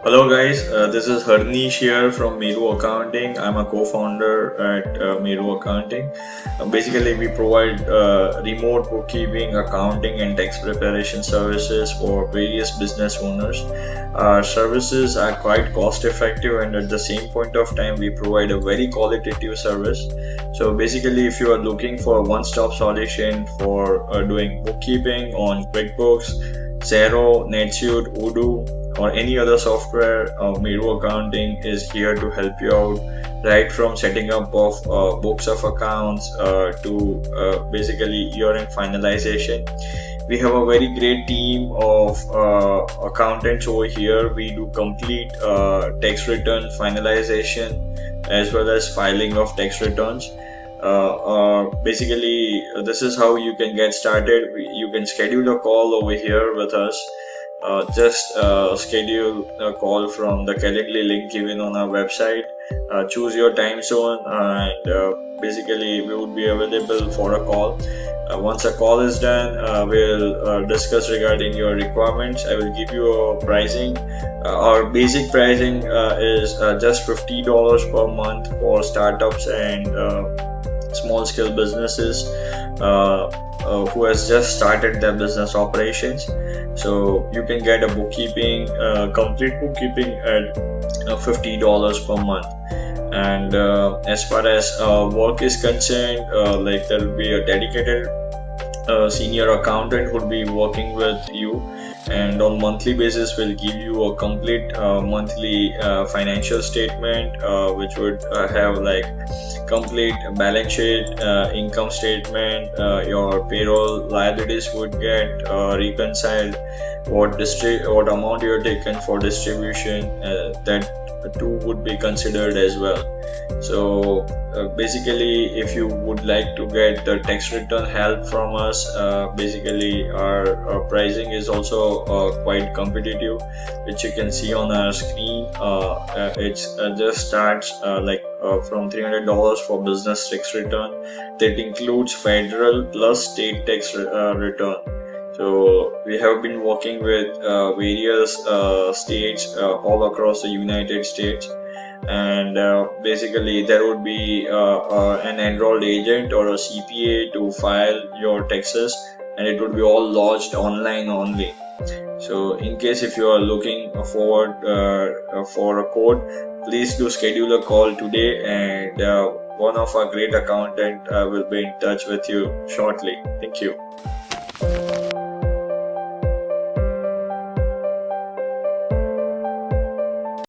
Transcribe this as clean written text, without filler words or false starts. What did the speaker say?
Hello guys, this is Harnish here from Meru Accounting. I'm a co-founder at Meru Accounting. Basically, we provide remote bookkeeping, accounting, and tax preparation services for various business owners. Our services are quite cost effective, and at the same point of time, we provide a very qualitative service. So basically, if you are looking for a one-stop solution for doing bookkeeping on QuickBooks, Xero, NetSuite, Odoo, or any other software, Meru Accounting is here to help you out, right from setting up of books of accounts to basically year-end finalization. We have a very great team of accountants over here. We do complete tax return finalization as well as filing of tax returns. Basically, this is how you can get started. You can schedule a call over here with us. Just schedule a call from the Calendly link given on our website. Choose your time zone, and basically, we would be available for a call. Once a call is done, we'll discuss regarding your requirements. I will give you a pricing. Our basic pricing is just $50 per month for startups and small scale businesses who has just started their business operations. So you can get a bookkeeping, complete bookkeeping at $50 per month. And as far as work is concerned, like there will be a dedicated senior accountant who will be working with you, and on monthly basis will give you a complete monthly financial statement, which would have like complete balance sheet, income statement, your payroll liabilities would get reconciled, what amount you're taken for distribution, that too would be considered as well. So basically, if you would like to get the tax return help from us, basically our pricing is also quite competitive, which you can see on our screen. It's just starts from $300 for business tax return. That includes federal plus state tax return. So we have been working with various states all across the United States, and basically there would be an enrolled agent or a CPA to file your taxes, and it would be all lodged online only. So in case if you are looking forward for a quote, please do schedule a call today, and one of our great accountant will be in touch with you shortly. Thank you.